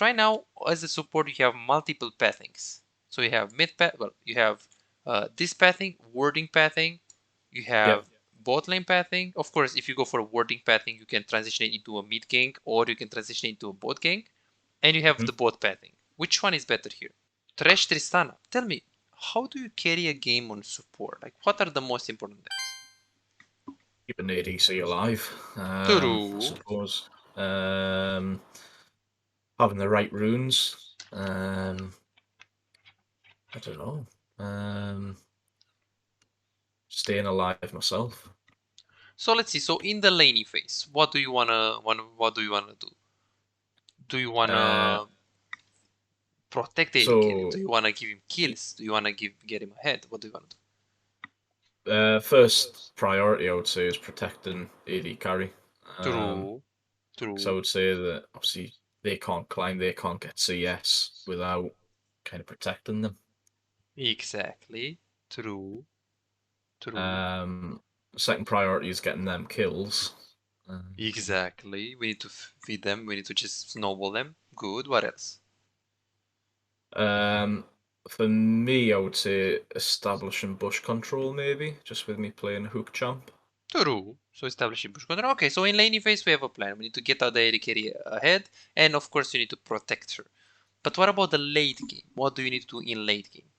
But right now, as a support, you have multiple pathings. So you have mid path. Well, you have this pathing, warding pathing. You have bot lane pathing. Of course, if you go for a warding pathing, you can transition it into a mid gank, or you can transition it into a bot gank. And you have the bot pathing. Which one is better here? Thresh Tristana, tell me, how do you carry a game on support? Like, what are the most important things? Keeping ADC alive, True. I suppose. Having the right runes. I don't know. Staying alive myself. So let's see. So in the laning phase, what do you wanna do? Do you wanna protect AD carry? Do you wanna give him kills? Do you wanna get him ahead? What do you wanna do? First priority, I would say, is protecting AD carry. True. So I would say that obviously they can't climb, they can't get CS without kind of protecting them. Exactly. True. Second priority is getting them kills. Exactly. We need to feed them. We need to just snowball them. Good. What else? For me, I would say establishing bush control, maybe, just with me playing hook champ. True. So establishing push control. Okay, so in laning phase we have a plan. We need to get out the AD carry ahead, and of course you need to protect her. But what about the late game? What do you need to do in late game?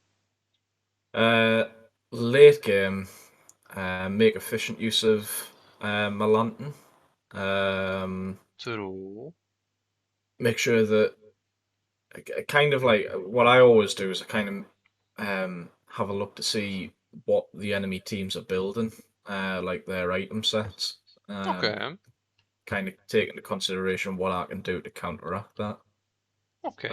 Late game, make efficient use of my lantern. True. Make sure that kind of like what I always do is I kind of have a look to see what the enemy teams are building, like their item sets. Okay. Kind of take into consideration what I can do to counteract that. Okay.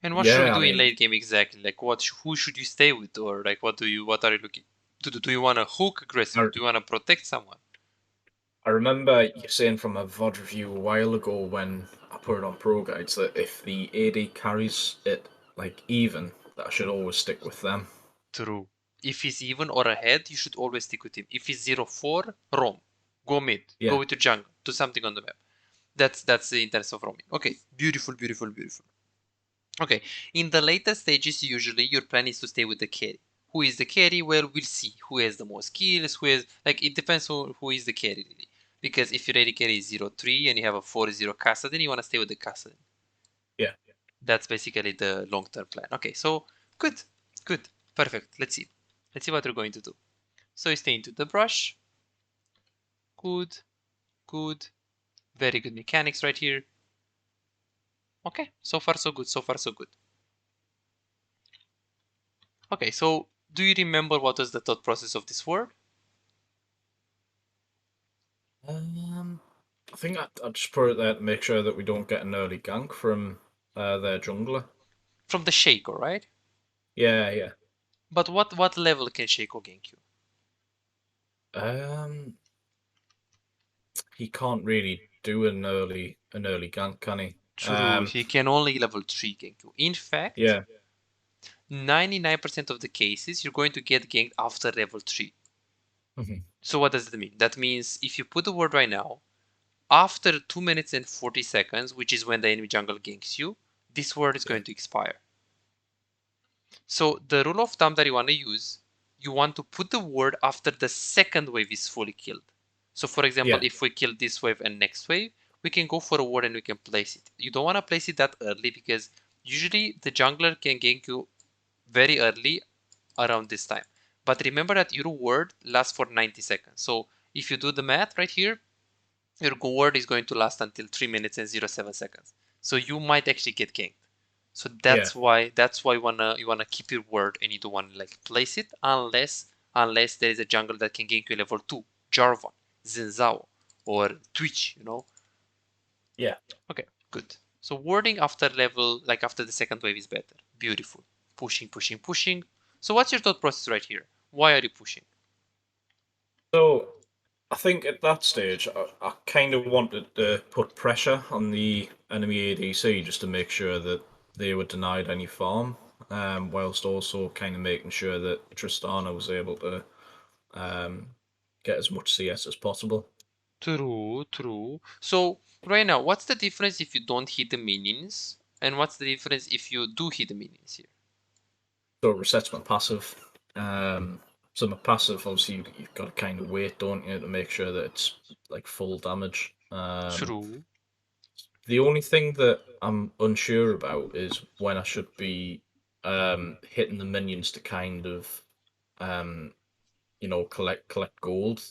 And what should we Yeah, do I in mean, late game exactly? Like who should you stay with, or like what are you looking to do? Do you want to hook aggressive? I, Do you want to protect someone? I remember you saying from a VOD review a while ago when I put it on Pro Guides that if the AD carries it like even, that I should always stick with them. True. If he's even or ahead, you should always stick with him. If he's 0-4, roam. Go mid. Go Yeah. with your jungle. Do something on the map. That's the interest of roaming. Okay, beautiful, beautiful, beautiful. Okay, in the later stages, usually your plan is to stay with the carry. Who is the carry? Well, we'll see who has the most kills. Who has like it depends on who is the carry really. Because if your AD carry is 0-3 and you have a 4-0 Kassadin, you want to stay with the Kassadin. Yeah. That's basically the long-term plan. Okay, so good, good, perfect. Let's see what we're going to do. So you stay into the brush. Good, good, very good mechanics right here. Okay, so far so good, so far so good. Okay, so do you remember what was the thought process of this word? I think I'd just put it there to make sure that we don't get an early gank from their jungler. From the Shaco, right? Yeah, yeah. But what level can Shaco gank you? He can't really do an early gank, can he? True, he can only level 3 gank you. In fact, Yeah. 99% of the cases you're going to get ganked after level 3. So what does that mean? That means if you put the word right now, after 2 minutes and 40 seconds, which is when the enemy jungle ganks you, this word is going to expire. So the rule of thumb that you want to use, you want to put the word after the second wave is fully killed. So for example, if we kill this wave and next wave, we can go for a ward and we can place it. You don't want to place it that early because usually the jungler can gank you very early around this time. But remember that your ward lasts for 90 seconds. So if you do the math right here, your ward is going to last until 3 minutes and 07 seconds. So you might actually get ganked. So that's why you wanna keep your word and you don't wanna like place it unless there is a jungle that can gank you level 2, Jarvan, Zinzao, or Twitch, Yeah. Okay, good. So wording after level, like after the second wave is better. Beautiful. Pushing, pushing, pushing. So what's your thought process right here? Why are you pushing? So I think at that stage, I kind of wanted to put pressure on the enemy ADC just to make sure that they were denied any farm, whilst also kind of making sure that Tristana was able to get as much CS as possible. True, true. So Right now, what's the difference if you don't hit the minions? And what's the difference if you do hit the minions here? So it resets my passive. So my passive, obviously, you've got to kind of wait, don't you, to make sure that it's like full damage. True. The only thing that I'm unsure about is when I should be hitting the minions to kind of um, collect gold.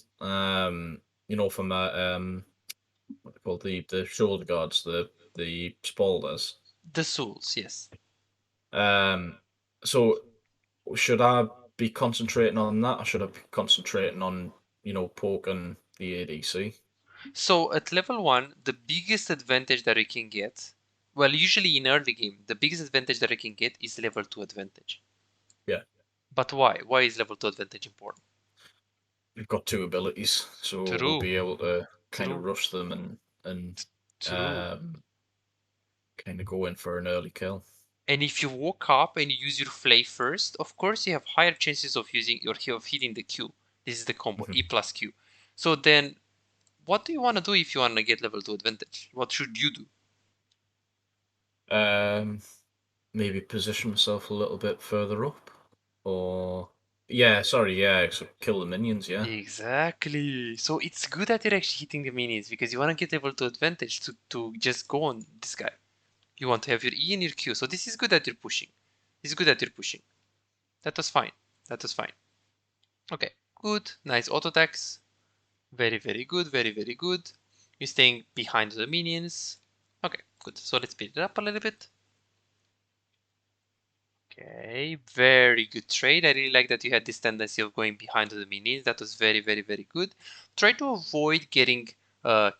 For my what they call the shoulder guards, the spoilers. The souls, yes. Um, so should I be concentrating on that, or should I be concentrating on poking the ADC? So at level 1, the biggest advantage that you can get, well, usually in early game, the biggest advantage that you can get is level 2 advantage. Yeah, But why? Why is level 2 advantage important? we've got two abilities, so we'll True, be able to kind of true, rush them and true. um, kind of go in for an early kill. And if you walk up and you use your flay first, of course you have higher chances of using of hitting the Q. This is the combo, E plus Q. So then, what do you want to do if you want to get level 2 advantage? What should you do? Maybe position myself a little bit further up, or yeah, sorry, yeah, so kill the minions, yeah. Exactly. So it's good that you're actually hitting the minis because you want to get level 2 advantage to just go on this guy. You want to have your E and your Q. So this is good that you're pushing. This is good that you're pushing. That was fine. That was fine. Okay, good. Nice auto attacks. Very, very good. Very, very good. You're staying behind the minions. Okay, good. So let's speed it up a little bit. Okay, very good trade. I really like that you had this tendency of going behind the minions. That was very, very, very good. Try to avoid getting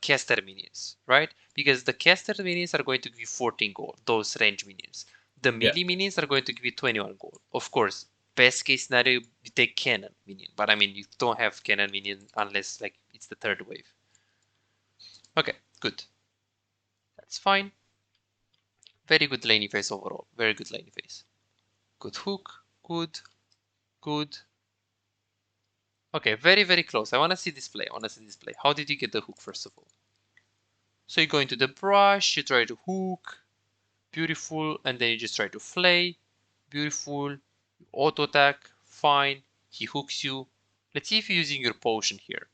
caster minions, right? Because the caster minions are going to give you 14 gold, those range minions. The Yeah. melee minions are going to give you 21 gold. Of course, best case scenario, you take cannon minion. But I mean, you don't have cannon minion unless like it's the third wave. Okay, good. That's fine. Very good laning phase overall. Very good laning phase. Good hook. Good. Good. Okay, very, very close. I want to see display. I want to see display. How did you get the hook, first of all? So you go into the brush, you try to hook, beautiful, and then you just try to flay, beautiful, auto attack, fine, he hooks you. Let's see if you're using your potion here.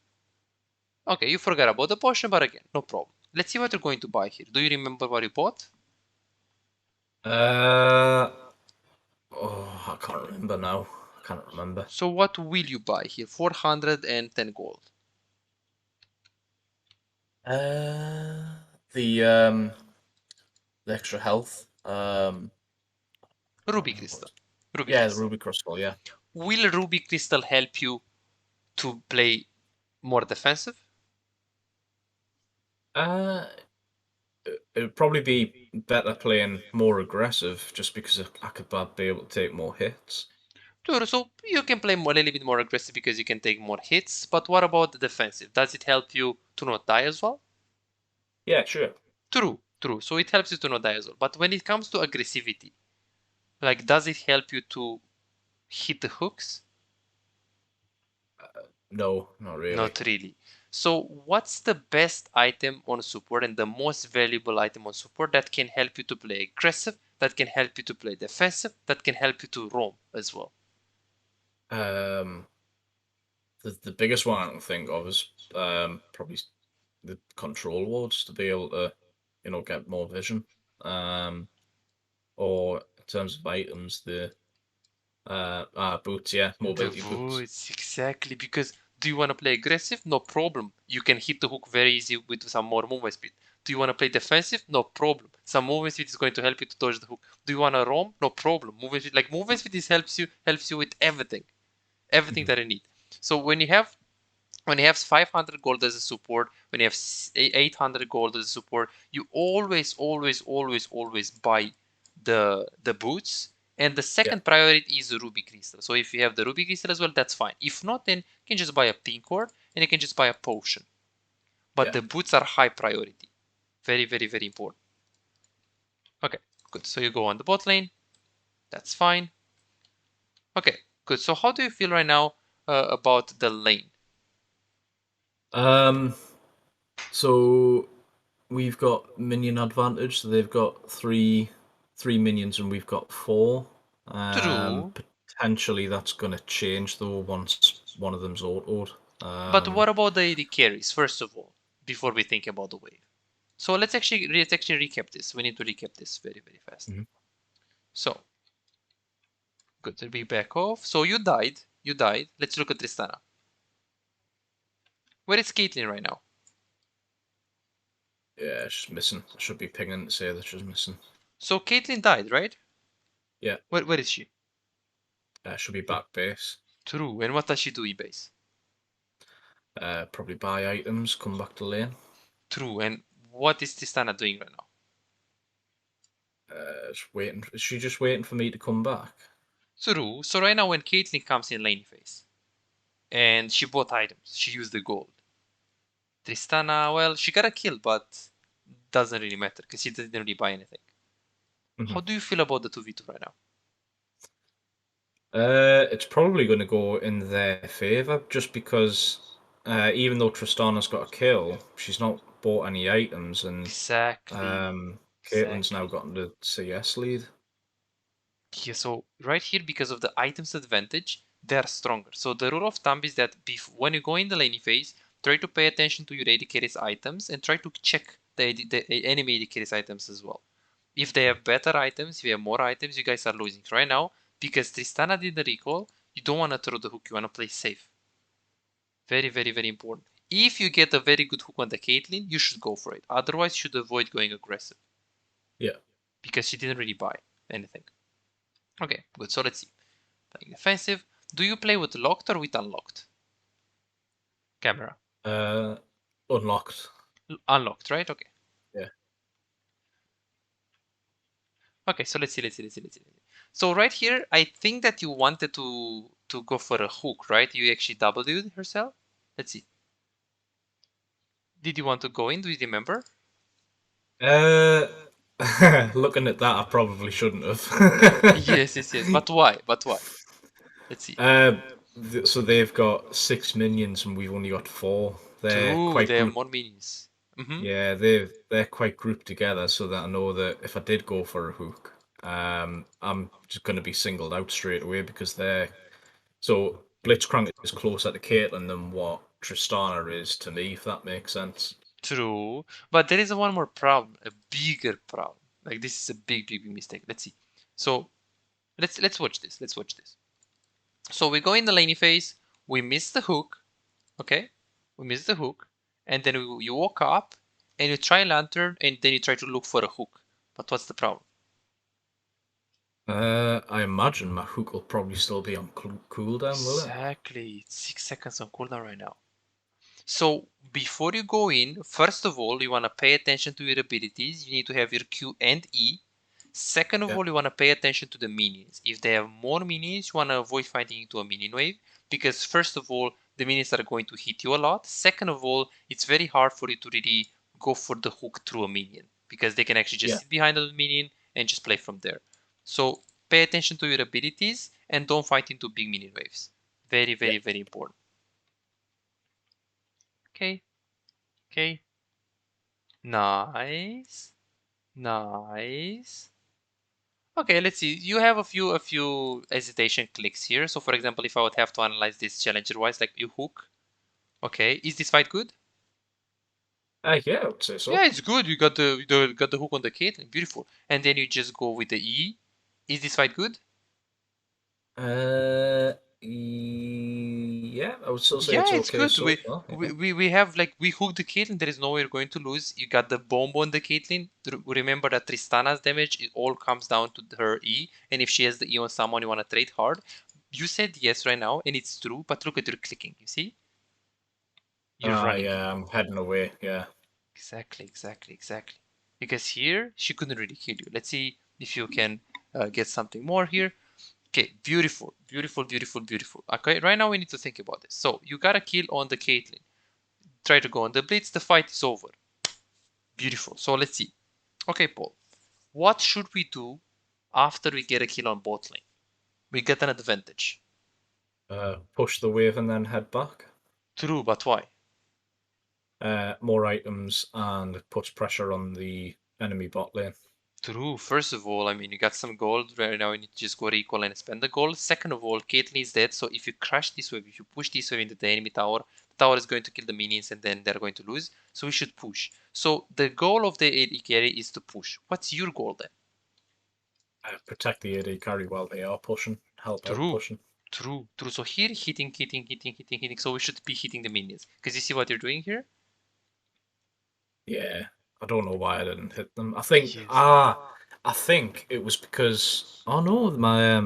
Okay, you forgot about the potion, but again, no problem. Let's see what you're going to buy here. Do you remember what you bought? Uh, oh, I can't remember now. I can't remember. So what will you buy here? 410 gold. Uh, the the extra health. I can't Ruby remember what. crystal. Ruby Yeah, the crystal. ruby crystal. Yeah. Will ruby crystal help you to play more defensive? Uh, it would probably be better playing more aggressive, just because I could be able to take more hits. Sure, so you can play a little bit more aggressive because you can take more hits, but what about the defensive? Does it help you to not die as well? Yeah, sure. True, true. So it helps you to not die as well. But when it comes to aggressivity, like does it help you to hit the hooks? No, not really. Not really. So what's the best item on support and the most valuable item on support that can help you to play aggressive, that can help you to play defensive, that can help you to roam as well? Um, the biggest one I can think of is probably the control wards, to be able to get more vision. Um, or in terms of items, the boots, yeah, The mobility boots. voice, exactly. Because do you want to play aggressive? No problem. You can hit the hook very easy with some more movement speed. Do you want to play defensive? No problem. Some movement speed is going to help you to dodge the hook. Do you want to roam? No problem. Movement speed is helps you with everything Mhm. that you need. So when you have 500 gold as a support, when you have 800 gold as a support, you always, always, always, always buy the boots. And the Yeah, second priority is the ruby crystal. So if you have the ruby crystal as well, that's fine. If not, then you can just buy a pink ore and you can just buy a potion. But yeah. the boots are high priority. Very, very, very important. Okay, good. So you go on the bot lane. That's fine. Okay, good. So how do you feel right now about the lane? Um, so we've got minion advantage. So they've got three minions and we've got four. True. Potentially that's going to change though once one of them's autoed. But what about the AD carries, first of all, before we think about the wave? So let's actually recap this. We need to recap this very, very fast. Mhm. So, good. So we back off. So you died. You died. Let's look at Tristana. Where is Caitlyn right now? Yeah, she's missing. I should be pinging to say that she's missing. So Caitlyn died, right? Yeah. Where is she? She'll be back base. True. And what does she do in base? Probably buy items, come back to lane. True. And what is Tristana doing right now? Just waiting. Is she just waiting for me to come back? True. So right now when Caitlyn comes in lane phase and she bought items, she used the gold. Tristana, well, she got a kill, but doesn't really matter because she didn't really buy anything. Mm-hmm. How do you feel about the 2v2 right now? It's probably going to go in their favor just because even though Tristana's got a kill, she's not bought any items, and Exactly. Caitlyn's now Exactly. gotten the CS lead. Yeah, so right here, because of the items advantage, they are stronger. So the rule of thumb is that when you go in the laning phase, try to pay attention to your AD carry's items and try to check the enemy AD carry's items as well. If they have better items, if you have more items, you guys are losing. Right now, because Tristana did the recall, you don't want to throw the hook, you want to play safe. Very, very, very important. If you get a very good hook on the Caitlyn, you should go for it. Otherwise, you should avoid going aggressive. Yeah. Because she didn't really buy anything. Okay, good. So let's see. Playing defensive. Do you play with locked or with unlocked camera? Unlocked. Unlocked, right? Okay. Yeah. Okay, so let's see. So right here, I think that you wanted to go for a hook, right? You actually W'd herself. Let's see. Did you want to go in? Do you remember? Uh, Looking at that, I probably shouldn't have. Yes. But why? But why? Let's see. uh, so they've got 6 minions and we've only got four. They're True, quite they have grouped. more minions. Mm-hmm. Yeah, they're quite grouped together, so that I know that if I did go for a hook, I'm just going to be singled out straight away because they're so Blitzcrank is closer to Caitlyn than what Tristana is to me, if that makes sense. True, but there is one more problem, a bigger problem. Like this is a big mistake. Let's see. So let's watch this. Let's watch this. So we go in the laney phase. We miss the hook. Okay, we miss the hook, and then you walk up and you try lantern, and then you try to look for a hook. But what's the problem? I imagine my hook will probably still be on cooldown, will it? Exactly, it's 6 seconds on cooldown right now. So before you go in, first of all, you want to pay attention to your abilities. You need to have your Q and E. Second of Yeah, all, you want to pay attention to the minions. If they have more minions, you want to avoid fighting into a minion wave because first of all, the minions are going to hit you a lot. Second of all, it's very hard for you to really go for the hook through a minion because they can actually just yeah, sit behind the minion and just play from there. So pay attention to your abilities and don't fight into big minion waves. Very, yeah, very, very important. Okay, okay. Nice. Nice. Okay, let's see. You have a few hesitation clicks here. So for example, if I would have to analyze this challenger wise, like you hook. Okay, is this fight good? yeah, I would say Yeah, so. it's good. You got the hook on the Caitlyn. Beautiful. And then you just go with the E. Is this fight good? Uh, yeah, I would still say Yeah, it's it's okay good. so We far. we Yeah, we, we have like we hooked the Caitlyn. There is no way you're going to lose. You got the bomb on the Caitlyn. Remember that Tristana's damage, it all comes down to her E. And if she has the E on someone, you want to trade hard. You said yes right now, and it's true. But look at your clicking. You see, you're running. yeah, I'm heading away. Yeah, Exactly. Because here she couldn't really kill you. Let's see if you can get something more here. Okay, beautiful. Okay, right now we need to think about this. So you got a kill on the Caitlyn. Try to go on the blitz. The fight is over. Beautiful. So let's see. Okay, Paul. What should we do after we get a kill on bot lane? We get an advantage. push the wave and then head back. True, but why? more items, and it puts pressure on the enemy bot lane. True. First of all, I mean, you got some gold right now. You need to just go recall and spend the gold. Second of all, Caitlyn is dead. So if you crush this wave, if you push this wave into the enemy tower, the tower is going to kill the minions and then they're going to lose. So we should push. So the goal of the AD carry is to push. What's your goal then? Protect the AD carry while they are pushing. Help out True. pushing. True. So here, hitting. So we should be hitting the minions. Because you see what you're doing here? Yeah. I don't know why I didn't hit them. I think Yes. I think it was because no, my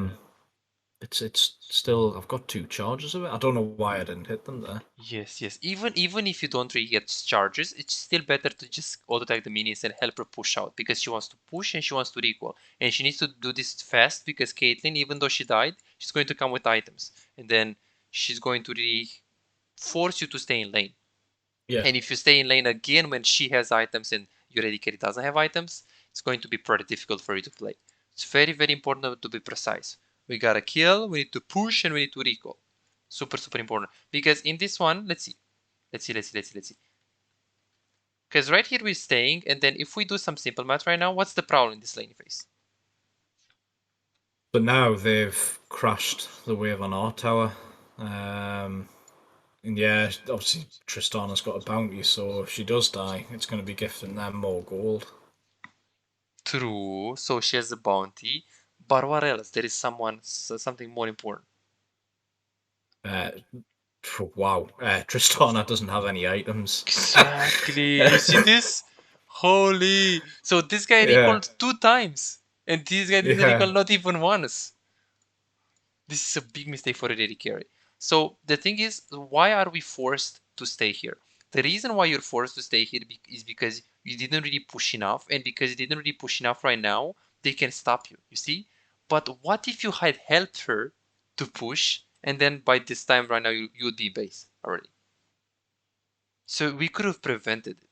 it's still, I've got 2 charges of it. I don't know why I didn't hit them there. Yes. Even if you don't really get charges, it's still better to just auto tag the minions and help her push out because she wants to push and she wants to recall. And she needs to do this fast because Caitlyn, even though she died, she's going to come with items. And then she's going to really force you to stay in lane. Yeah. And if you stay in lane again when she has items and your AD carry doesn't have items, it's going to be pretty difficult for you to play. It's very, very important to be precise. We gotta kill, we need to push, and we need to recall. Super, super important. Because in this one, let's see. Because right here we're staying, and then if we do some simple math right now, what's the problem in this lane phase? But now they've crashed the wave on our tower. And yeah, obviously Tristana's got a bounty, so if she does die, it's going to be gifting them more gold. True, so she has a bounty. But what else? There is something more important. Wow, Tristana doesn't have any items. Exactly. You see this? Holy. So this guy Yeah, recalled 2 times. And this guy didn't yeah. recall not even once. This is a big mistake for a AD carry. So the thing is, why are we forced to stay here? The reason why you're forced to stay here is because you didn't really push enough. And because you didn't really push enough right now, they can stop you. You see? But what if you had helped her to push? And then by this time right now, you'd be base already. So we could have prevented it.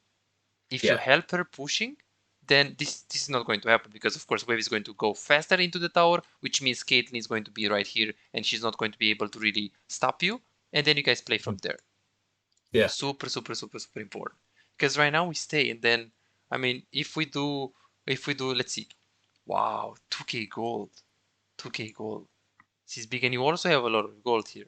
If you Yeah. help her pushing, then this is not going to happen because of course wave is going to go faster into the tower, which means Caitlyn is going to be right here and she's not going to be able to really stop you, and then you guys play from there. Yeah. Super, super, super, super important. Because right now we stay, and then I mean if we do let's see. Wow, 2k gold. 2k gold. This is big, and you also have a lot of gold here.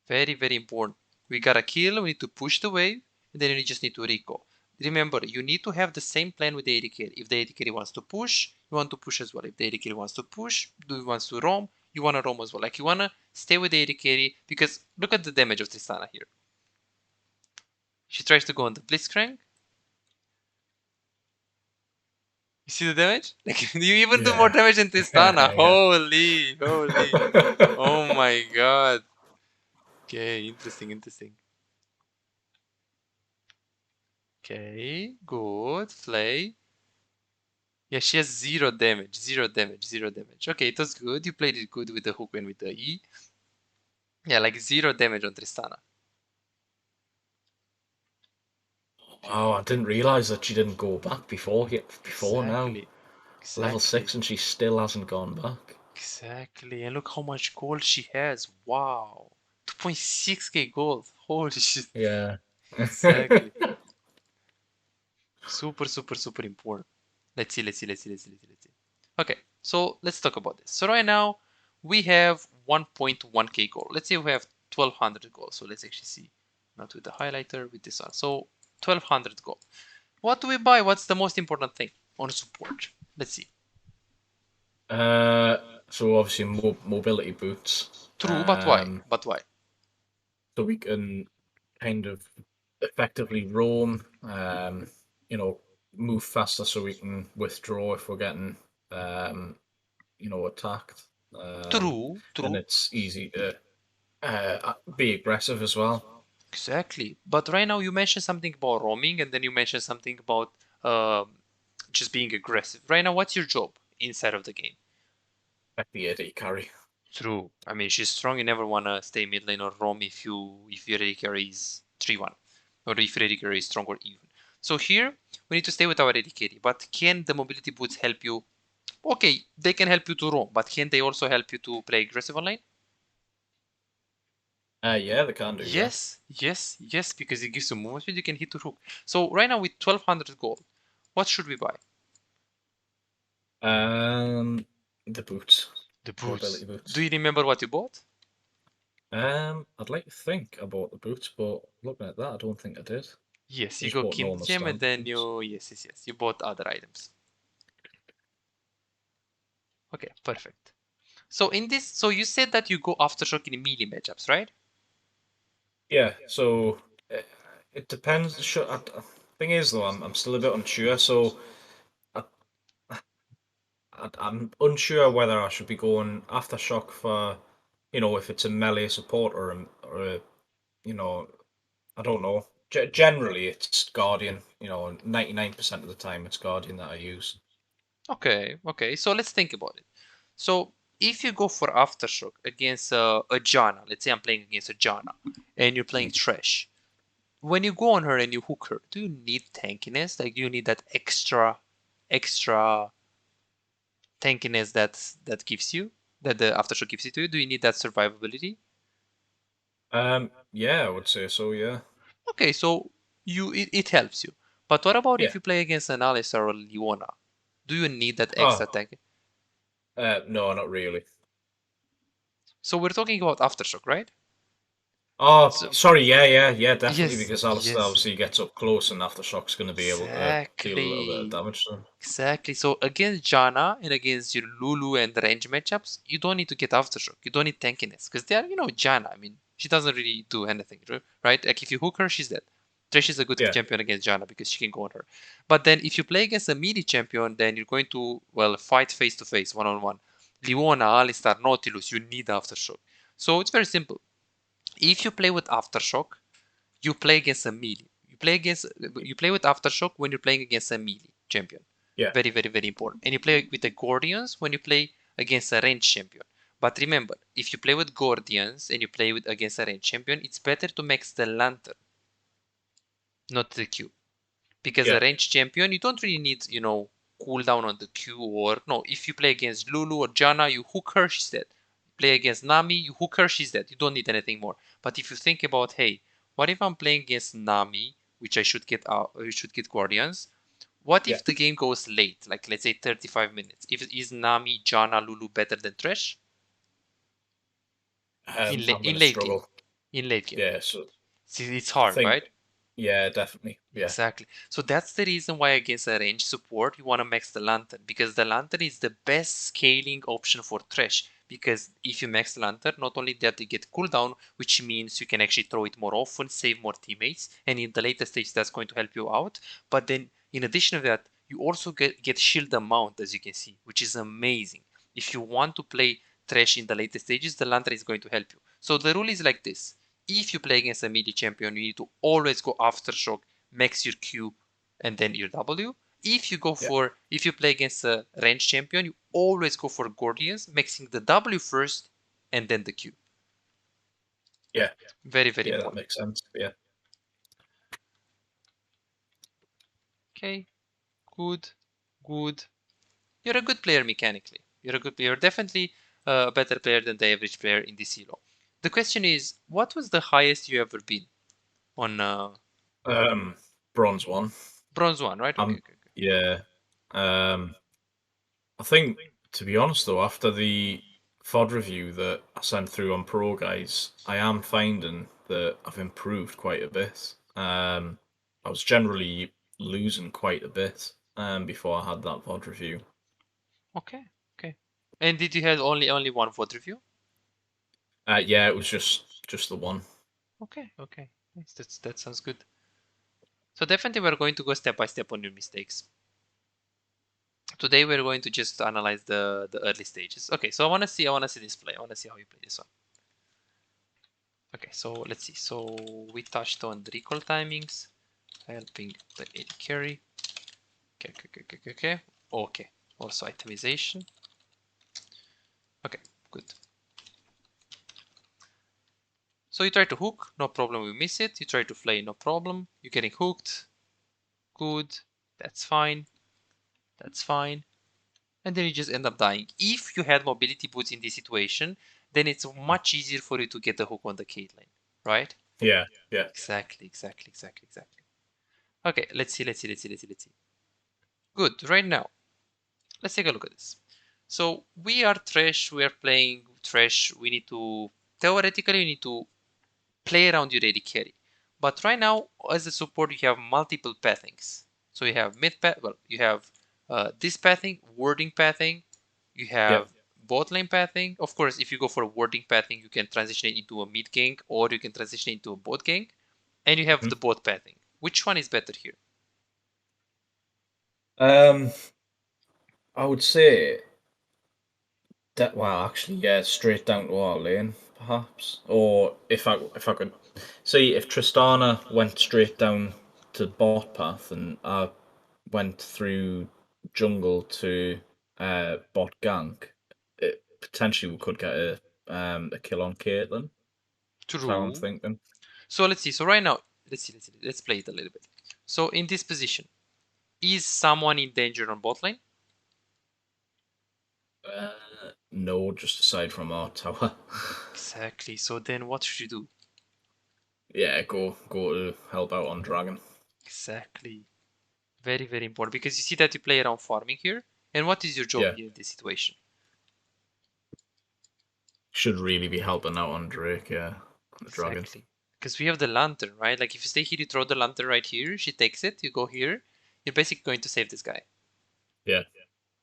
Very, very important. We gotta kill, we need to push the wave, and then you just need to recall. Remember, you need to have the same plan with the AD carry. If the AD carry wants to push, you want to push as well. If the AD carry wants to push, wants to roam, you want to roam as well. Like you want to stay with the AD carry because look at the damage of Tristana here. She tries to go on the Blitzcrank. You see the damage? Like you even do more Yeah. damage than Tristana. Yeah. Holy, holy. Oh my god. Okay, interesting. Okay, good. Flay. Yeah, she has zero damage. Okay, it was good. You played it good with the hook and with the E. Yeah, like zero damage on Tristana. Oh, I Okay, didn't realize that she didn't go back before now. exactly. Level Exactly. 6 and she still hasn't gone back. Exactly. And look how much gold she has. Wow. 2.6k gold. Holy shit. Yeah. Exactly. Super, super, super important. Let's see. Okay, so let's talk about this. So right now we have 1.1k gold. Let's say we have 1200 gold. So let's actually see, not with the highlighter, with this one. So 1200 gold. What do we buy? What's the most important thing on support? Let's see. Uh, so obviously mobility boots. True, but why? Um, But why? so we can kind of effectively roam. You know, move faster so we can withdraw if we're getting attacked. And True. it's easy to be aggressive as well. Exactly. But right now you mentioned something about roaming, and then you mentioned something about um, just being aggressive. Right now, what's your job inside of the game? Like the AD carry. True. I mean, she's strong. You never wanna stay mid lane or roam if your AD carry is 3-1, or if your AD carry is strong or even. So here we need to stay with our AD carry. But can the mobility boots help you? Okay, they can help you to roam, but can they also help you to play aggressive online? Yeah, they can do. Yes, yes, because it gives you movement speed, you can hit the hook. So right now with 1200 gold, what should we buy? The boots. The boots. Mobility Do boots. you remember what you bought? I'd like to think I bought the boots, but looking at that, I don't think I did. Yes, I you just go bought normal Kingdom and standard then boots. yes, you bought other items. Okay, perfect. So in this, so you said that you go Aftershock in melee matchups, right? Yeah, so uh, it depends. Thing is, though, I'm still a bit unsure. So I, I'm unsure whether I should be going Aftershock for, if it's a melee support or a, you know, I don't know. Generally, it's Guardian. 99% of the time, it's Guardian that I use. Okay. So let's think about it. So if you go for Aftershock against a Janna, let's say I'm playing against a Janna, and you're playing Trash. When you go on her and you hook her, do you need tankiness? Like, do you need that extra tankiness that gives you, that the Aftershock gives it to you? Do you need that survivability? Yeah, I would say so. Yeah. Okay, so it helps you. But what about if Yeah. you play against an Alistar or Leona? Do you need that extra Oh, tank? no, not really. So we're talking about Aftershock, right? Oh, So sorry. Yeah, definitely. yes, Because Alistair yes, obviously gets up close, and Aftershock's going to be able to deal a little bit of exactly. damage to him. Exactly. So against Janna and against your Lulu and range matchups, you don't need to get Aftershock. You don't need tankiness because they are, Janna. I mean, she doesn't really do anything, right? Like if you hook her, she's dead. Thresh is a good Yeah, champion against Janna because she can go on her. But then if you play against a melee champion, then you're going to, well, fight face to face, one on one. Leona, Alistar, Nautilus, you need Aftershock. So it's very simple. If you play with Aftershock, you play against a melee. You play with Aftershock when you're playing against a melee champion. yeah, Very, very, very important. And you play with the Guardians when you play against a range champion. But remember, if you play with Guardians and you play with against a range champion, it's better to max the Lantern, not the Q. Because a yeah, range champion, you don't really need, cooldown on the Q or no. If you play against Lulu or Janna, you hook her, she's dead. Play against Nami, you hook her, she's dead. You don't need anything more. But if you think about, hey, what if I'm playing against Nami, which I should get out, you should get Guardians? What yeah. if the game goes late, like let's say 35 minutes? If is Nami, Janna, Lulu better than Thresh I'm going in to late game? struggle. In late game, Yeah, so see, it's I hard, think, right? yeah, definitely. Yeah, Exactly. So that's the reason why against a range support you want to max the lantern because the lantern is the best scaling option for Thresh. Because if you max the lantern, not only that you get cooldown, which means you can actually throw it more often, save more teammates, and in the later stage that's going to help you out. But then in addition to that, you also get shield amount as you can see, which is amazing. If you want to play Thresh in the later stages, the lantern is going to help you. So the rule is like this. If you play against a melee champion, you need to always go Aftershock, max your Q, and then your W. yeah, If you play against a range champion, you always go for Guardians, maxing the W first and then the Q. yeah, Very, very yeah. That important. makes sense. Yeah. Okay, good, good. You're a good player mechanically. You're a good player. Definitely a better player than the average player in this elo. The question is, what was the highest you ever been on Um, Bronze one. bronze one, right? Okay, I'm okay, okay. yeah. Um, I think, to be honest though, after the FOD review that I sent through on Pro Guys, I am finding that I've improved quite a bit. I was generally losing quite a bit before I had that VOD review. Okay, okay. And did you have only one vote review? Yeah, it was just the one. Okay, okay. Nice. That sounds good. So definitely we're going to go step by step on your mistakes. Today we're going to just analyze the early stages. Okay, so I want to see this play. I want to see how you play this one. Okay, so let's see. So we touched on the recall timings, helping the AD carry. Okay. Also itemization. Okay, good. So you try to hook, no problem, we miss it. You try to flay, no problem. You're getting hooked. Good. That's fine. That's fine. And then you just end up dying. If you had mobility boots in this situation, then it's much easier for you to get the hook on the Caitlyn, right? Yeah. Exactly. Okay, let's see. Good. Right now, let's take a look at this. So we are Thresh. We are playing Thresh. We need to theoretically we need to play around your AD carry. But right now, as a support, you have multiple pathings. So you have mid path. Well, you have this pathing, warding pathing. You have bot lane pathing. Of course, if you go for a warding pathing, you can transition it into a mid gank, or you can transition it into a bot gank. And you have the bot pathing. Which one is better here? I would say that. Well, actually, yeah, straight down to our lane, perhaps. Or if I could see if Tristana went straight down to bot path and I went through jungle to bot gank, it potentially we could get a kill on Caitlyn. That's how I'm True. thinking. So let's see. So right now, let's play it a little bit. So in this position, is someone in danger on bot lane? No, just aside from our tower. Exactly. So then what should you do? Yeah, go to help out on Dragon. Exactly. Very, very important because you see that you play around farming here. And what is your job Yeah, here in this situation? should really be helping out on Drake. Yeah, on the Dragon. Exactly. Because we have the lantern, right? Like if you stay here, you throw the lantern right here. She takes it. You go here. You're basically going to save this guy. Yeah.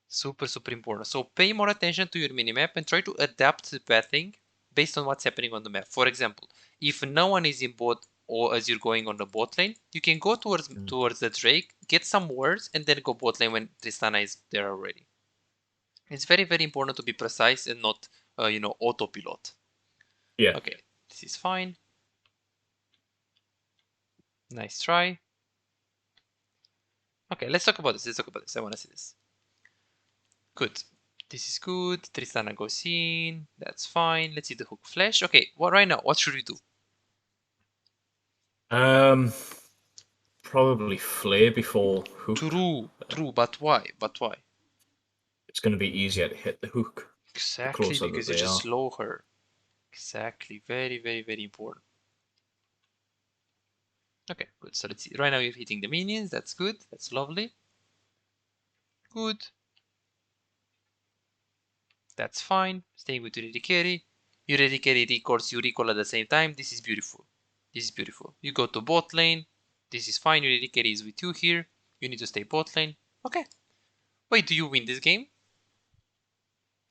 Super, super important. So pay more attention to your minimap and try to adapt the pathing based on what's happening on the map. For example, if no one is in bot or as you're going on the bot lane, you can go towards the Drake, get some wards, and then go bot lane when Tristana is there already. It's very, very important to be precise and not, autopilot. Yeah. Okay, this is fine. Nice try. Okay, let's talk about this. I want to see this. Good. This is good. Tristana goes in. That's fine. Let's see the hook flash. Okay, well, right now, what should we do? Um, probably flare before hook. True, but why? It's going to be easier to hit the hook the Exactly, closer that because you they just are. slow her. Exactly. Very, very, very important. Okay, good. So let's see. Right now you're hitting the minions. That's good. That's lovely. Good. That's fine. Staying with your ready carry. Your ready carry records, you recall at the same time. This is beautiful. You go to bot lane. This is fine. Your ready carry is with you here. You need to stay bot lane. Okay. Wait, do you win this game?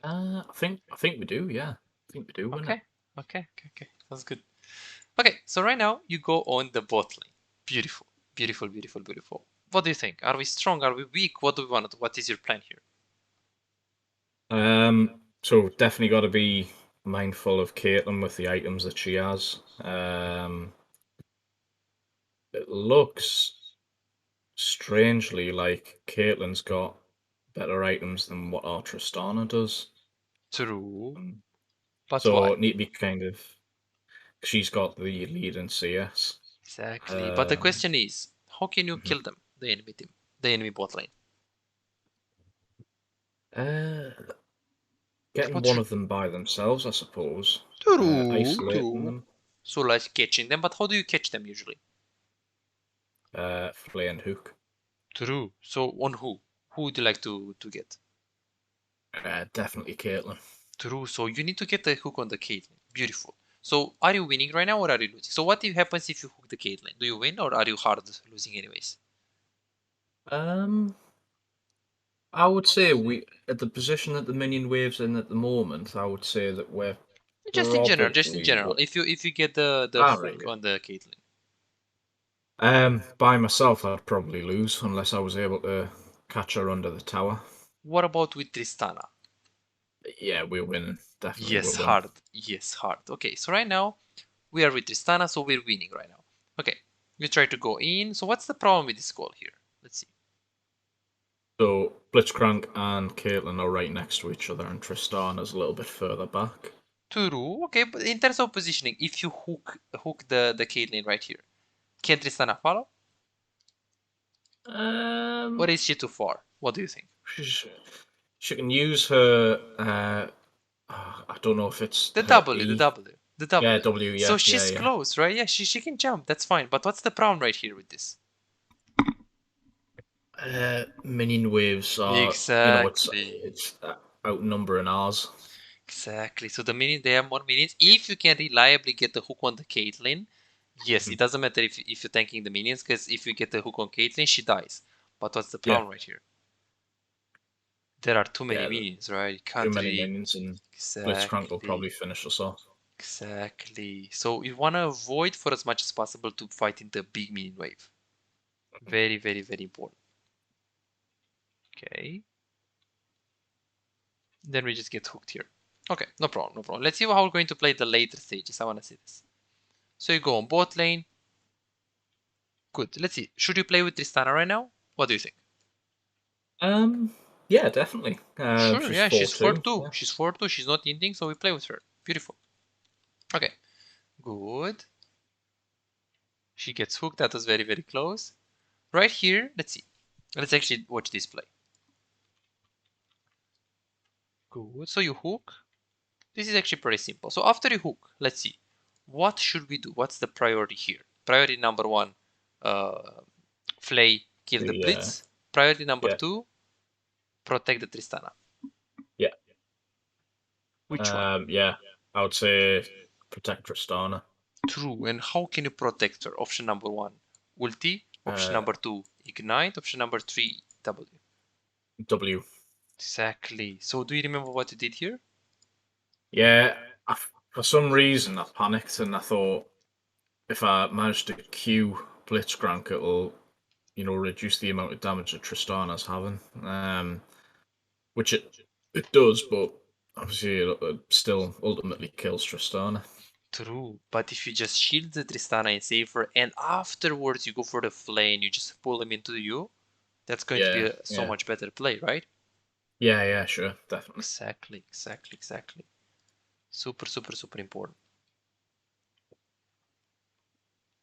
I think we do. Yeah, I think we do win it. Okay. Sounds good. Okay, so right now you go on the bot lane. Beautiful. Beautiful. What do you think? Are we strong? Are we weak? What do we want? What is your plan here? So definitely got to be mindful of Caitlyn with the items that she has. It looks strangely like Caitlyn's got better items than what our Tristana does. True. Um, But so why? need to be kind of. She's got the lead in CS. Exactly. But the Um, question is, how can you mhm. kill them, the enemy team, the enemy bot lane? uh, Getting What one should... of them by themselves, I suppose. Isolating True. them. So like catching them, but how do you catch them usually? Flay and hook. True. So on who? Who would you like to get? Definitely Caitlyn. True. So you need to get the hook on the Caitlyn. Beautiful. So are you winning right now or are you losing? So what happens if you hook the Caitlyn? Do you win or are you hard losing anyways? Um, I would say we at the position that the minion wave's in at the moment. I would say that we're Just in probably general. If you get the all right. hook on the Caitlyn. By myself, I'd probably lose unless I was able to catch her under the tower. What about with Tristana? Yeah, we're winning. Definitely, we're Yes, winning. hard. Yes, hard. Okay, so right now we are with Tristana, so we're winning right now. Okay, you try to go in. So what's the problem with this goal here? Let's see. So Blitzcrank and Caitlyn are right next to each other, and Tristana's a little bit further back. True. Okay, but in terms of positioning, if you hook the Caitlyn right here, can Tristana follow? Um, Or is she too far? What do you think? she, she can use her I don't know if it's The her W, the E. W, the W. Yeah, W. So Yeah, she's yeah, close, right? Yeah, she can jump. That's fine. But what's the problem right here with this? yeah. Minion waves are, Exactly. it's outnumbering ours. Exactly. So the minute they have more minions, if you can reliably get the hook on the Caitlyn, yes, it doesn't matter if you're tanking the minions, because if you get the hook on Caitlyn, she dies. But what's the Yeah, problem right here? There are too many yeah. minions, right? You Too can't many really. minions, and Blitzcrank will Exactly. probably finish us off. Exactly. So you want to avoid for as much as possible to fight in the big minion wave. Very, very, very important. Okay. Then we just get hooked here. Okay, no problem, no problem. Let's see how we're going to play the later stages. I want to see this. So you go on bot lane. Good. Let's see. Should you play with Tristana right now? What do you think? Um, yeah, definitely. Sure, She's yeah, she's 4-2. 4-2. Yeah. She's 4-2. She's not ending, so we play with her. Beautiful. Okay, good. She gets hooked. That was very, very close. Right here, let's see. Let's actually watch this play. Good. So you hook. This is actually pretty simple. So after you hook, let's see. What should we do? What's the priority here? Priority number one, uh, Flay, kill the Yeah, Blitz. Priority number yeah, two, protect the Tristana. yeah. Which one? Yeah. I would say protect Tristana. True. And how can you protect her? Option number one, ulti. Option Uh, number two, ignite. Option number three, W. W. Exactly. So do you remember what you did here? Yeah. For some reason, I panicked and I thought if I manage to Q Blitzcrank, it'll reduce the amount of damage that Tristana's having. Which it does, but obviously it still ultimately kills Tristana. True. But if you just shield the Tristana and save her, and afterwards you go for the flay and you just pull him into you, that's going to be Yeah, a so yeah, much better play, right? yeah, yeah. Sure, definitely. Exactly, exactly, exactly. Super, super, super important.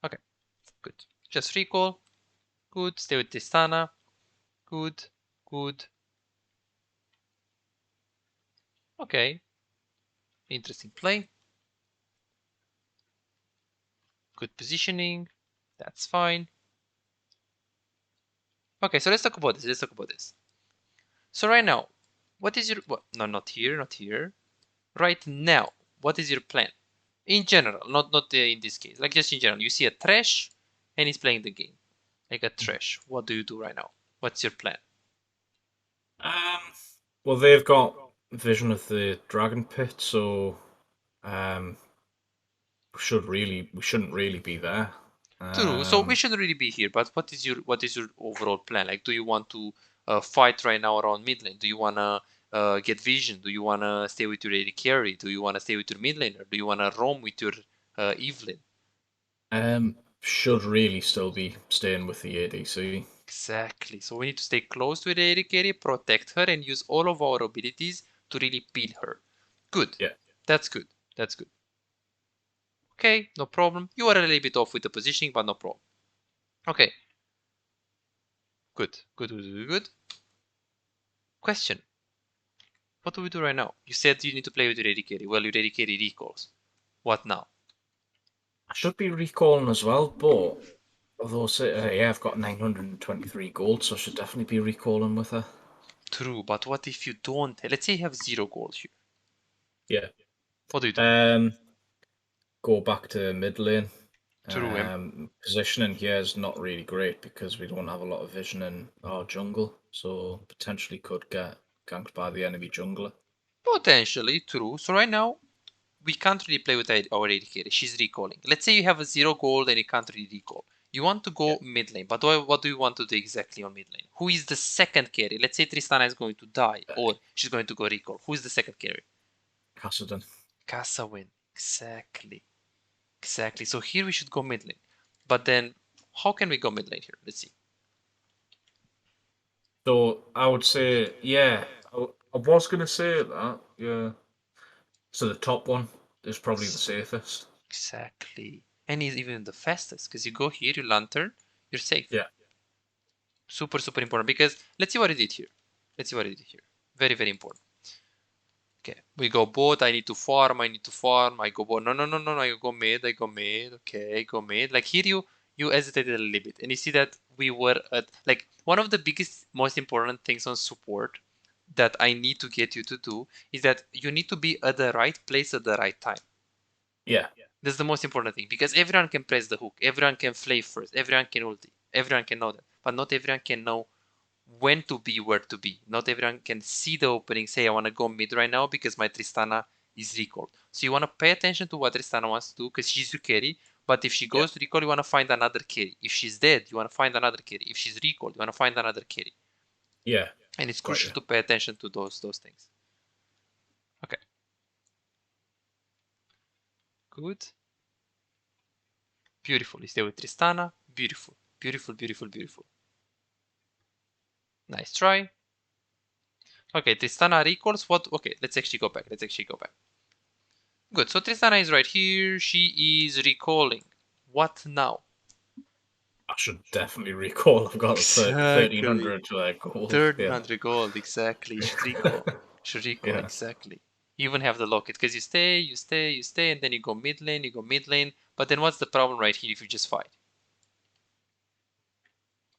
Okay, good. Just recall. Good. Stay with Tristana. Good, good. Okay, interesting play. Good positioning. That's fine. Okay, so let's talk about this. Let's talk about this. So right now, what is your what? No, not here, not here. Right now, what is your plan? In general, not in this case. Like just in general, you see a trash, and he's playing the game like a trash. What do you do right now? What's your plan? Um, well, they've got vision of the dragon pit, so um, we shouldn't really be there. True. So we Um, shouldn't really be here. But what is your overall plan? Like, do you want to fight right now around mid lane? Do you wanna get vision? Do you wanna stay with your AD carry? Do you wanna stay with your mid laner? Do you wanna roam with your Evelyn? should really still be staying with the ADC. Exactly. So we need to stay close to the AD carry, protect her, and use all of our abilities to really beat her. Good. Yeah. That's good. That's good. Okay, no problem. You are a little bit off with the positioning, but no problem. Okay. Good. Good, good, good, good. Question. What do we do right now? You said you need to play with your AD carry. Well, your AD carry recalls. What now? I should be recalling as well, but although yeah, I've got 923 gold, so I should definitely be recalling with her. True, but what if you don't? Let's say you have 0 gold here. Yeah. What do you do? Um, go back to mid lane. True, and Positioning here is not really great because we don't have a lot of vision in our jungle, so potentially could get ganked by the enemy jungler. potentially true. So right now, we can't really play with our AD carry. She's recalling. Let's say you have a 0 gold and you can't really recall. You want to Yeah. go mid lane, but what do you want to do exactly on mid lane? Who is the second carry? Let's say Tristana is going to die or she's going to go recall. Who is the second carry? Kassadin. Kasawin. Exactly. Exactly. So here we should go mid lane. But then, how can we go mid lane here? Let's see. So I would say, yeah, I was gonna say that, yeah. So the top one is probably the safest. Exactly. And he's even the fastest because you go here, you lantern, you're safe. Yeah. Super, super important because let's see what he did here. Let's see what he did here. Very, very important. Okay, we go bot. I need to farm. I go bot. No. I go mid. Okay, I go mid. Like here, you hesitated a little bit, and you see that we were at like one of the biggest, most important things on support that I need to get you to do is that you need to be at the right place at the right time. Yeah. That's the most important thing because everyone can press the hook, everyone can play first, everyone can ulti, everyone can know that, but not everyone can know when to be, where to be. Not everyone can see the opening, say I want to go mid right now because my Tristana is recalled. So you want to pay attention to what Tristana wants to do because she's your carry. But if she goes to recall, you want to find another carry. If she's dead, you want to find another carry. If she's recalled, you want to find another carry. Yeah. And it's crucial to pay attention to those things. Okay. Good. Beautiful. You stay with Tristana. Beautiful. Beautiful. Nice try. Okay, Tristana recalls what? Okay, let's actually go back. Good. So Tristana is right here. She is recalling. What now? I should definitely recall. I've got Exactly. 1300 gold. 1300 gold. Exactly. Should recall. Yeah. Exactly. You even have the locket because you stay, and then you go mid lane. But then what's the problem right here if you just fight?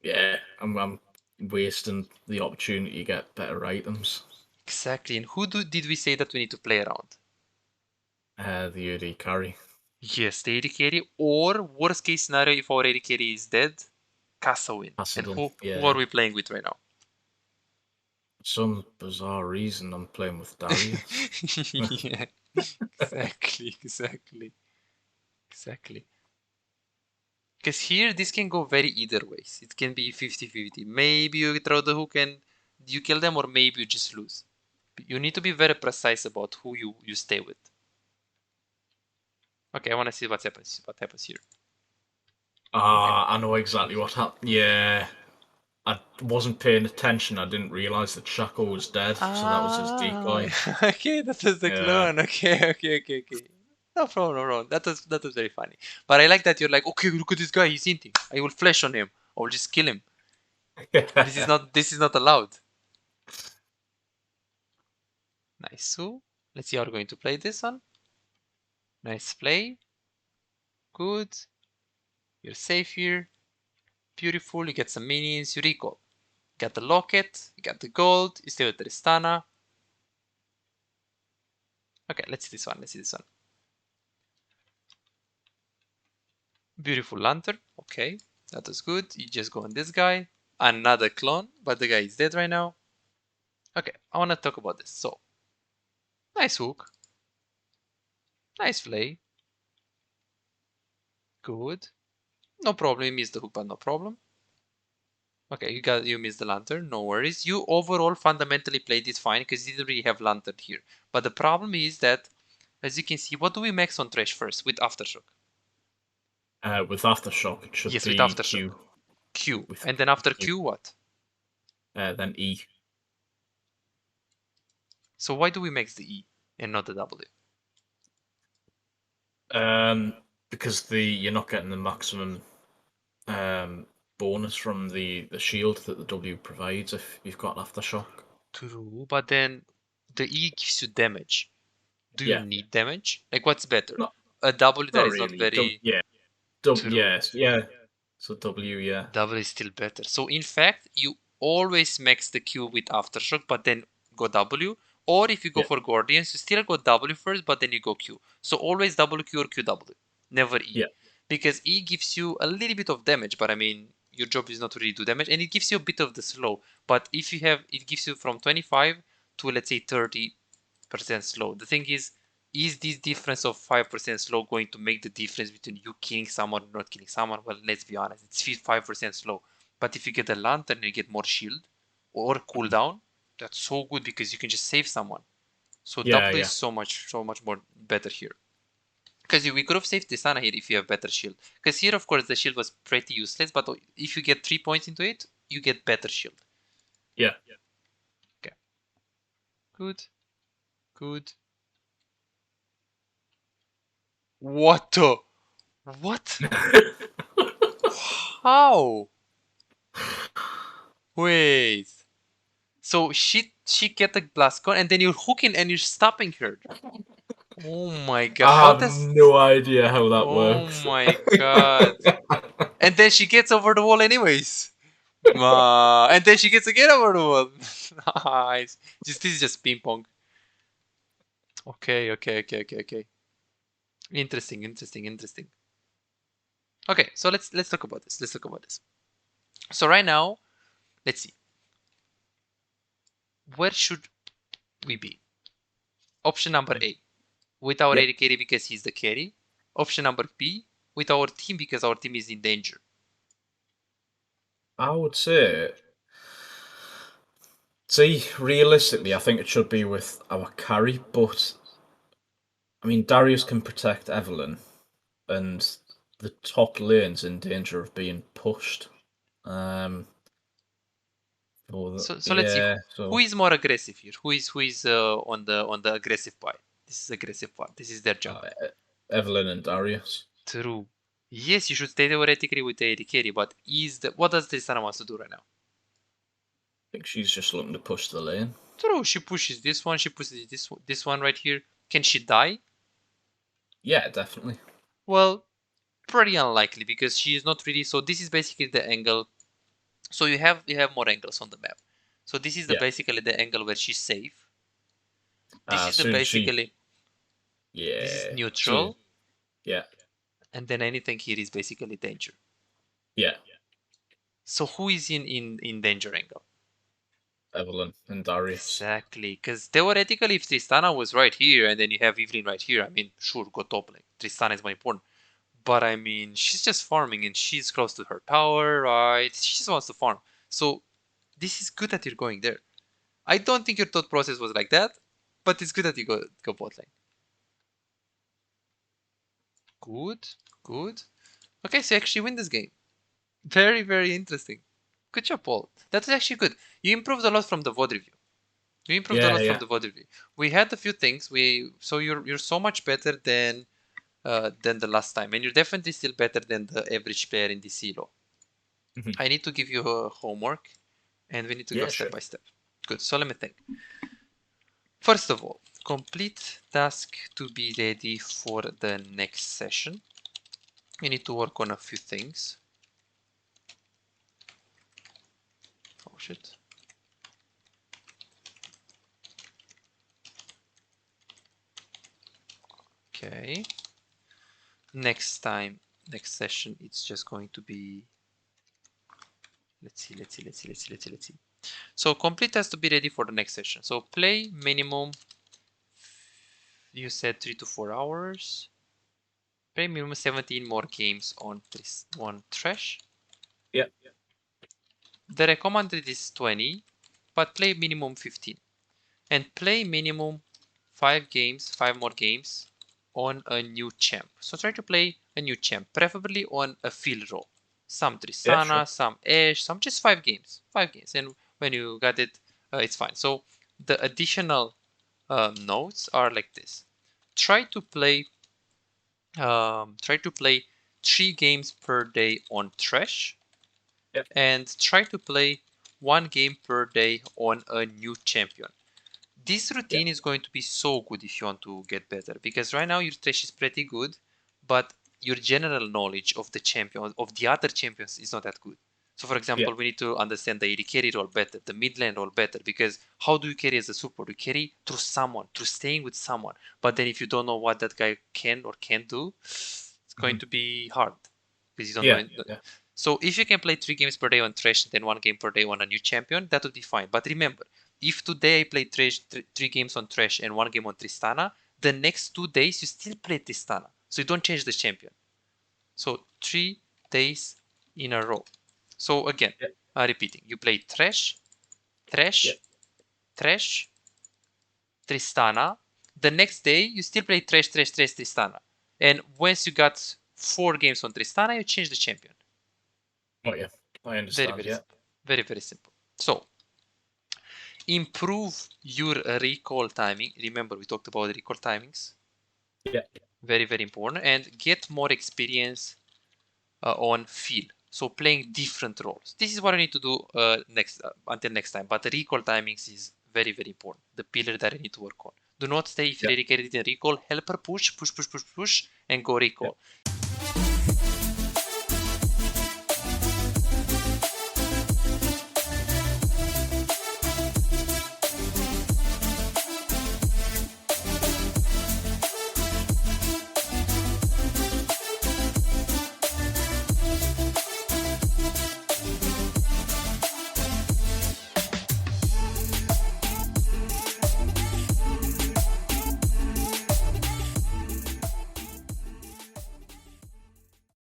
Yeah, I'm wasting the opportunity to get better items. Exactly. And who did we say that we need to play around? The AD carry. Yes, the AD carry, or worst case scenario, if our AD carry is dead, Casa win. And who are we playing with right now? Some bizarre reason I'm playing with Darius. Yeah, exactly. Because here, this can go very either ways. It can be 50-50. Maybe you throw the hook and you kill them, or maybe you just lose. You need to be very precise about who you stay with. Okay, I want to see what happens here. I know exactly what happened. Yeah. I wasn't paying attention. I didn't realize that Shaco was dead, so that was his decoy. Okay, that was the clone. Okay. No problem. That was very funny. But I like that you're like, okay, look at this guy. He's hinting. I will flash on him. I will just kill him. This is not allowed. Nice. So let's see how we're going to play this one. Nice play. Good. You're safe here. Beautiful. You get some minions. You recall. You got the locket. You got the gold. You stay with Tristana. Okay, let's see this one. Beautiful lantern. Okay, that was good. You just go on this guy. Another clone, but the guy is dead right now. Okay, I want to talk about this. So, nice hook. Nice play. Good. No problem, you missed the hook, but no problem. Okay, you missed the lantern, no worries. You overall fundamentally played it fine because you didn't really have lantern here. But the problem is that, as you can see, what do we max on Thresh first with Aftershock? With Aftershock, it should yes, be with Aftershock. Q. And then after Q, what? Then E. So why do we max the E and not the W? Because you're not getting the maximum bonus from the shield that the W provides if you've got Aftershock. True, but then the E gives you damage. Do you need damage? Like, what's better? A W that is not very... Yes, yeah. So W, yeah. W is still better. So, in fact, you always max the Q with Aftershock, but then go W. Or if you go for Guardians, you still go W first, but then you go Q. So, always WQ or QW. Never E. Yeah. Because E gives you a little bit of damage, but I mean, your job is not to really do damage, and it gives you a bit of the slow. But if you have, it gives you from 25 to, let's say, 30% slow. The thing is this difference of 5% slow going to make the difference between you killing someone or not killing someone? Well, let's be honest, it's 5% slow. But if you get a lantern and you get more shield or cooldown, that's so good because you can just save someone. So W is so much more better here. Because we could have saved Tristana here if you have better shield. Because here, of course, the shield was pretty useless, but if you get 3 points into it, you get better shield. Yeah. Okay. Good. What the? What? How? Wait. So she get the blast gun, and then you're hooking and you're stopping her. Oh my god! I How have does? no idea how that Oh works. my god! And then she gets over the wall anyways. And then she gets again over the wall. Nice. This is just ping pong. Okay. Interesting. Okay, so let's talk about this. So right now, let's see. Where should we be? Option number A, with our Yep. AD carry because he's the carry. Option number B, with our team because our team is in danger. I would say, see, realistically, I think it should be with our carry, but I mean, Darius can protect Evelyn, and the top lane's in danger of being pushed. So let's see Yeah, who so is more aggressive here. Who is on the aggressive part? This is aggressive part. This is their jungle. Evelyn and Darius. True. Yes, you should stay theoretically with the AD carry, but what does Tristana wants to do right now? I think she's just looking to push the lane. True. She pushes this one. She pushes this one right here. Can she die? Yeah, definitely. Well, pretty unlikely because she is not really. So this is basically the angle. So you have more angles on the map. So this is Yeah. basically the angle where she's safe. This is the Soon she. basically. Yeah. This is Soon. neutral. Yeah. And then anything here is basically danger. Yeah. So who is in danger angle? Evelyn and Darius. Exactly, because theoretically, if Tristana was right here and then you have Evelyn right here, I mean, sure, go top lane. Tristana is more important. But I mean, she's just farming and she's close to her tower, right? She just wants to farm. So this is good that you're going there. I don't think your thought process was like that, but it's good that you go bot lane. Good. Okay, so you actually win this game. Very interesting. Good job, Paul. That was actually good. You improved a lot from the VOD review. You improved a lot from the VOD review. We had a few things. So you're so much better than the last time, and you're definitely still better than the average player in this elo. I need to give you a homework, and we need to go step by step. Good. So let me think. First of all, complete task to be ready for the next session. We need to work on a few things. Oh shit. Okay. Next session, it's just going to be. Let's see. So complete has to be ready for the next session. So play minimum. You said 3 to 4 hours. Play minimum 17 more games on Trash. Yep. The recommended is 20, but play minimum 15. And play minimum 5 more games on a new champ. So try to play a new champ, preferably on a field role. Some Tristana, some Ashe, some just 5 games. 5 games. And when you got it, it's fine. So the additional notes are like this. Try to play 3 games per day on Trash. Yep. And try to play 1 game per day on a new champion. This routine is going to be so good if you want to get better, because right now your Trash is pretty good, but your general knowledge of the champion, of the other champions, is not that good. So for example, we need to understand the AD carry role better, the mid lane role better, because how do you carry as a support? You carry through someone, through staying with someone. But then if you don't know what that guy can or can't do, it's going to be hard, because you don't know. So if you can play 3 games per day on Trash and then 1 game per day on a new champion, that would be fine. But remember, if today I play 3 games on Trash and 1 game on Tristana, the next 2 days you still play Tristana. So you don't change the champion. So 3 days in a row. So again, repeating, you play Trash, Tristana. The next day you still play Trash, Tristana. And once you got 4 games on Tristana, you change the champion. Oh yeah, I understand. Simple. Very simple. So improve your recall timing. Remember, we talked about recall timings. Yeah. Very important. And get more experience on field. So playing different roles. This is what I need to do until next time. But the recall timings is very, very important. The pillar that I need to work on. Do not stay if you're dedicated in recall. Helper push, push, push, push, push, and go recall.